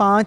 5,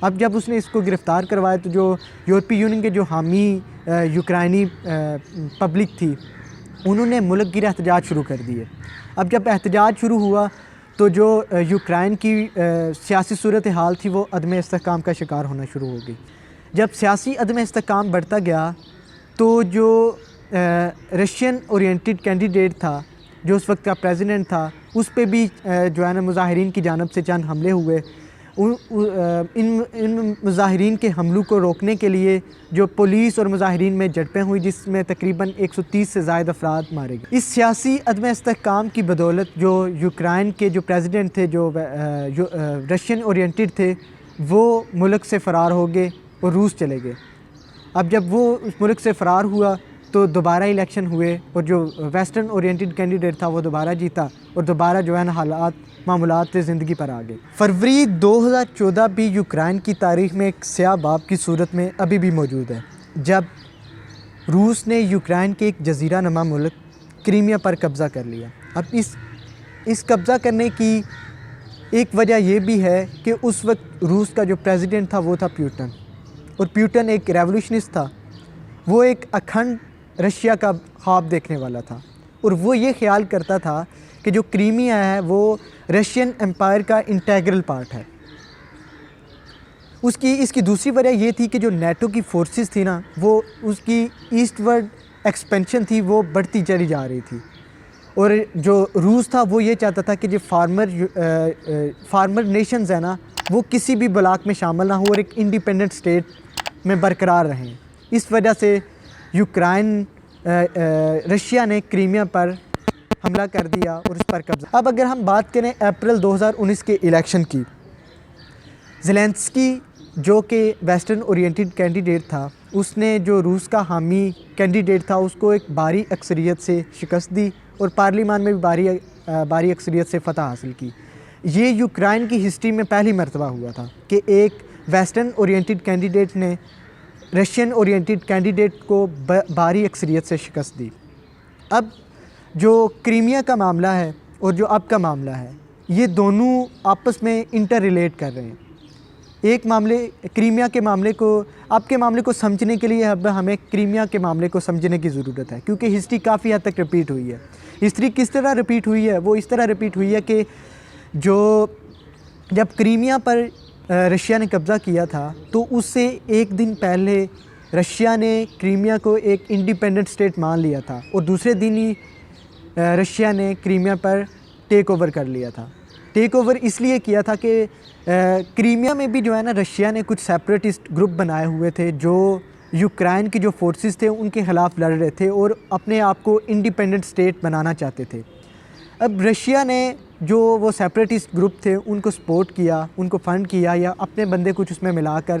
اب جب اس نے اس کو گرفتار کروایا تو جو یورپی یونین کے جو حامی یوکرائنی پبلک تھی انہوں نے ملک گیر احتجاج شروع کر دیے. اب جب احتجاج شروع ہوا تو جو یوکرائن کی سیاسی صورتحال تھی وہ عدم استحکام کا شکار ہونا شروع ہو گئی. جب سیاسی عدم استحکام بڑھتا گیا تو جو رشین اورینٹڈ کینڈیڈیٹ تھا جو اس وقت کا پریزیڈنٹ تھا اس پہ بھی جو ہے نا مظاہرین کی جانب سے چند حملے ہوئے. ان مظاہرین کے حملوں کو روکنے کے لیے جو پولیس اور مظاہرین میں جھڑپیں ہوئی جس میں تقریباً 130 سے زائد افراد مارے گئے. اس سیاسی عدم استحکام کی بدولت جو یوکرائن کے جو پریزیڈنٹ تھے جو رشین اورینٹڈ تھے وہ ملک سے فرار ہو گئے اور روس چلے گئے. اب جب وہ اس ملک سے فرار ہوا تو دوبارہ الیکشن ہوئے اور جو ویسٹرن اورینٹڈ کینڈیڈیٹ تھا وہ دوبارہ جیتا اور دوبارہ جو ہے نا معاملات زندگی پر آ گئے. فروری 2014 بھی یوکرائن کی تاریخ میں ایک سیاہ باب کی صورت میں ابھی بھی موجود ہے جب روس نے یوکرائن کے ایک جزیرہ نما ملک کریمیا پر قبضہ کر لیا. اب اس قبضہ کرنے کی ایک وجہ یہ بھی ہے کہ اس وقت روس کا جو پریزیڈنٹ تھا وہ تھا پیوٹن، اور پیوٹن ایک ریولوشنسٹ تھا. وہ ایک اکھنڈ رشیا کا خواب دیکھنے والا تھا اور وہ یہ خیال کرتا تھا کہ جو کریمیا ہے وہ رشین امپائر کا انٹیگرل پارٹ ہے. اس کی دوسری وجہ یہ تھی کہ جو نیٹو کی فورسز تھی نا وہ اس کی ایسٹ ورڈ ایکسپینشن تھی وہ بڑھتی چلی جا رہی تھی، اور جو روس تھا وہ یہ چاہتا تھا کہ جو فارمر نیشنز ہیں نا وہ کسی بھی بلاک میں شامل نہ ہو اور ایک انڈیپینڈنٹ اسٹیٹ میں برقرار رہیں. اس وجہ سے یوکرائن رشیا نے کریمیا پر حملہ کر دیا اور اس پر قبضہ. اب اگر ہم بات کریں اپریل 2019 کے الیکشن کی، زیلنسکی جو کہ ویسٹرن اورینٹڈ کینڈیڈیٹ تھا اس نے جو روس کا حامی کینڈیڈیٹ تھا اس کو ایک بھاری اکثریت سے شکست دی اور پارلیمان میں بھی بھاری اکثریت سے فتح حاصل کی. یہ یوکرائن کی ہسٹری میں پہلی مرتبہ ہوا تھا کہ ایک ویسٹرن اورینٹڈ کینڈیڈیٹ نے رشین اورینٹڈ کینڈیڈیٹ کو بھاری اکثریت سے شکست دی. اب جو کریمیا کا معاملہ ہے اور جو اب کا معاملہ ہے یہ دونوں آپس میں انٹر ریلیٹ کر رہے ہیں. ایک کریمیا کے معاملے کو اب کے معاملے کو سمجھنے کے لیے اب ہمیں کریمیا کے معاملے کو سمجھنے کی ضرورت ہے کیونکہ ہسٹری کافی حد تک رپیٹ ہوئی ہے. ہسٹری کس طرح رپیٹ ہوئی ہے؟ وہ اس طرح رپیٹ ہوئی ہے کہ جب کریمیا پر رشیا نے قبضہ کیا تھا تو اس سے ایک دن پہلے رشیا نے کریمیا کو ایک انڈیپینڈنٹ اسٹیٹ مان لیا تھا اور دوسرے دن ہی رشیا نے کریمیا پر ٹیک اوور کر لیا تھا. ٹیک اوور اس لیے کیا تھا کہ کریمیا میں بھی جو ہے نا رشیا نے کچھ سیپریٹسٹ گروپ بنائے ہوئے تھے جو یوکرائن کی جو فورسز تھے ان کے خلاف لڑ رہے تھے اور اپنے آپ کو انڈیپینڈنٹ اسٹیٹ بنانا چاہتے تھے. اب رشیا نے جو وہ سیپریٹسٹ گروپ تھے ان کو سپورٹ کیا، ان کو فنڈ کیا یا اپنے بندے کچھ اس میں ملا کر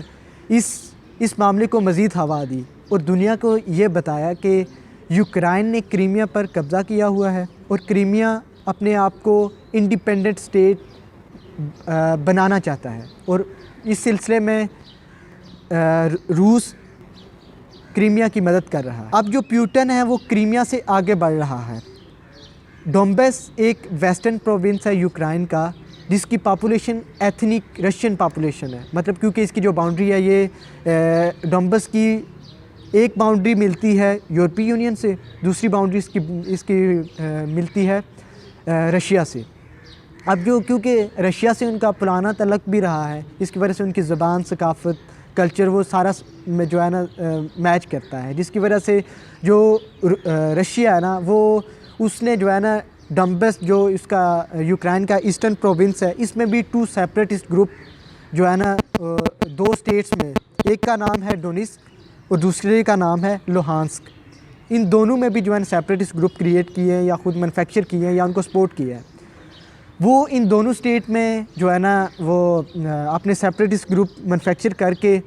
اس معاملے کو مزید ہوا دی اور دنیا کو یہ بتایا کہ یوکرائن نے کریمیا پر قبضہ کیا ہوا ہے اور کریمیا اپنے آپ کو انڈیپینڈنٹ اسٹیٹ بنانا چاہتا ہے. اور اس سلسلے میں روس کریمیا کی مدد کر رہا ہے. اب جو پیوٹن ہے وہ کریمیا سے آگے بڑھ رہا ہے. ڈونبس ایک ویسٹرن پروونس ہے یوکرائن کا جس کی پاپولیشن ایتھنک رشین پاپولیشن ہے، مطلب کیونکہ اس کی جو باؤنڈری ہے یہ ڈونبس کی ایک باؤنڈری ملتی ہے یورپی یونین سے، دوسری باؤنڈری اس کی ملتی ہے رشیا سے. اب کیونکہ رشیا سے ان کا پرانا تعلق بھی رہا ہے اس کی وجہ سے ان کی زبان، ثقافت، کلچر وہ سارا جو ہے نا میچ کرتا ہے، جس کی وجہ سے جو رشیا ہے نا وہ اس نے جو ہے نا ڈونبس جو اس کا یوکرائن کا ایسٹرن پروونس ہے اس میں بھی 2 سیپریٹسٹ گروپ جو ہے نا 2 اسٹیٹس میں، ایک کا نام ہے ڈونیٹسک اور دوسرے کا نام ہے لوہانسک. ان دونوں میں بھی جو ہے نا سیپریٹسٹ گروپ کریٹ کیے ہیں یا خود مینوفیکچر کیے ہیں یا ان کو سپورٹ کیا ہے. وہ ان دونوں اسٹیٹ میں جو ہے نا وہ اپنے سیپریٹسٹ گروپ مینوفیکچر کر کے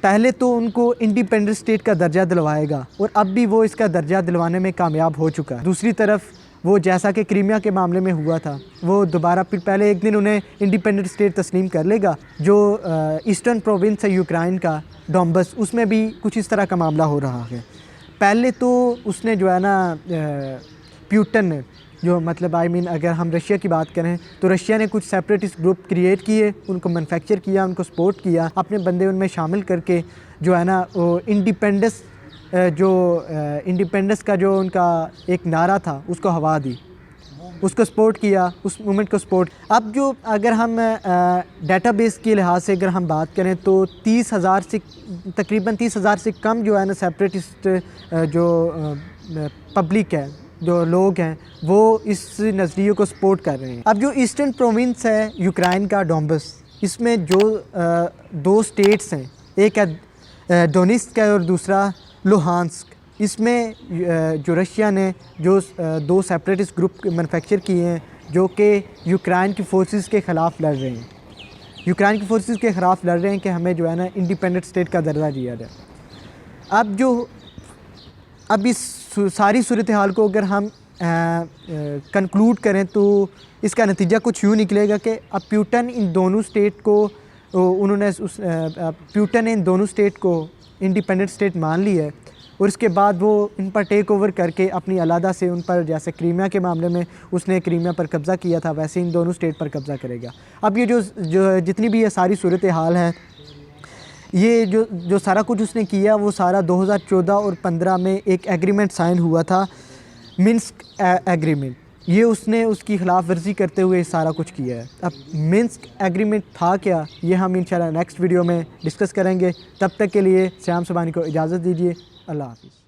پہلے تو ان کو انڈیپینڈنٹ اسٹیٹ کا درجہ دلوائے گا اور اب بھی وہ اس کا درجہ دلوانے میں کامیاب ہو چکا ہے. دوسری طرف وہ جیسا کہ کریمیا کے معاملے میں ہوا تھا وہ دوبارہ پھر پہلے ایک دن انہیں انڈیپینڈنٹ اسٹیٹ تسلیم کر لے گا. جو ایسٹرن پروونس ہے یوکرائن کا ڈونبس اس میں بھی کچھ اس طرح کا معاملہ ہو رہا ہے. پہلے تو اس نے جو ہے نا پیوٹن نے جو مطلب اگر ہم رشیا کی بات کریں تو رشیا نے کچھ سیپریٹسٹ گروپ کریٹ کیے، ان کو مینوفیکچر کیا، ان کو سپورٹ کیا، اپنے بندے ان میں شامل کر کے جو ہے نا وہ انڈیپینڈنس کا جو ان کا ایک نعرہ تھا اس کو ہوا دی، اس کو سپورٹ کیا، اس مومنٹ کو سپورٹ۔ اب جو اگر ہم ڈیٹا بیس کے لحاظ سے اگر ہم بات کریں تو تقریباً 30,000 سے کم جو ہے نا سیپریٹسٹ جو پبلک ہے، جو لوگ ہیں وہ اس نظریے کو سپورٹ کر رہے ہیں۔ اب جو ایسٹرن پروونس ہے یوکرائن کا ڈونبس، اس میں جو 2 اسٹیٹس ہیں، ایک ہے ڈونیٹسک ہے اور دوسرا لوہانسک، اس میں جو رشیا نے جو 2 سیپریٹسٹ گروپ مینوفیکچر کیے ہیں جو کہ یوکرائن کی فورسز کے خلاف لڑ رہے ہیں، یوکرائن کی فورسز کے خلاف لڑ رہے ہیں کہ ہمیں جو ہے نا انڈیپینڈنٹ اسٹیٹ کا درجہ دیا جائے۔ اب اس ساری صورتحال کو اگر ہم کنکلوڈ کریں تو اس کا نتیجہ کچھ یوں نکلے گا کہ اب پیوٹن نے ان دونوں اسٹیٹ کو انڈیپینڈنٹ اسٹیٹ مان لی ہے، اور اس کے بعد وہ ان پر ٹیک اوور کر کے اپنی علیحدہ سے ان پر، جیسے کریمیا کے معاملے میں اس نے کریمیا پر قبضہ کیا تھا، ویسے ان دونوں اسٹیٹ پر قبضہ کرے گا۔ اب یہ جو جتنی بھی یہ ساری صورتحال ہے، یہ جو سارا کچھ اس نے کیا وہ سارا 2014 اور 2015 میں ایک ایگریمنٹ سائن ہوا تھا، منسک ایگریمنٹ، یہ اس نے اس کی خلاف ورزی کرتے ہوئے سارا کچھ کیا ہے۔ اب منسک ایگریمنٹ تھا کیا، یہ ہم انشاءاللہ نیکسٹ ویڈیو میں ڈسکس کریں گے۔ تب تک کے لیے سیام سبحانی کو اجازت دیجیے، اللہ حافظ۔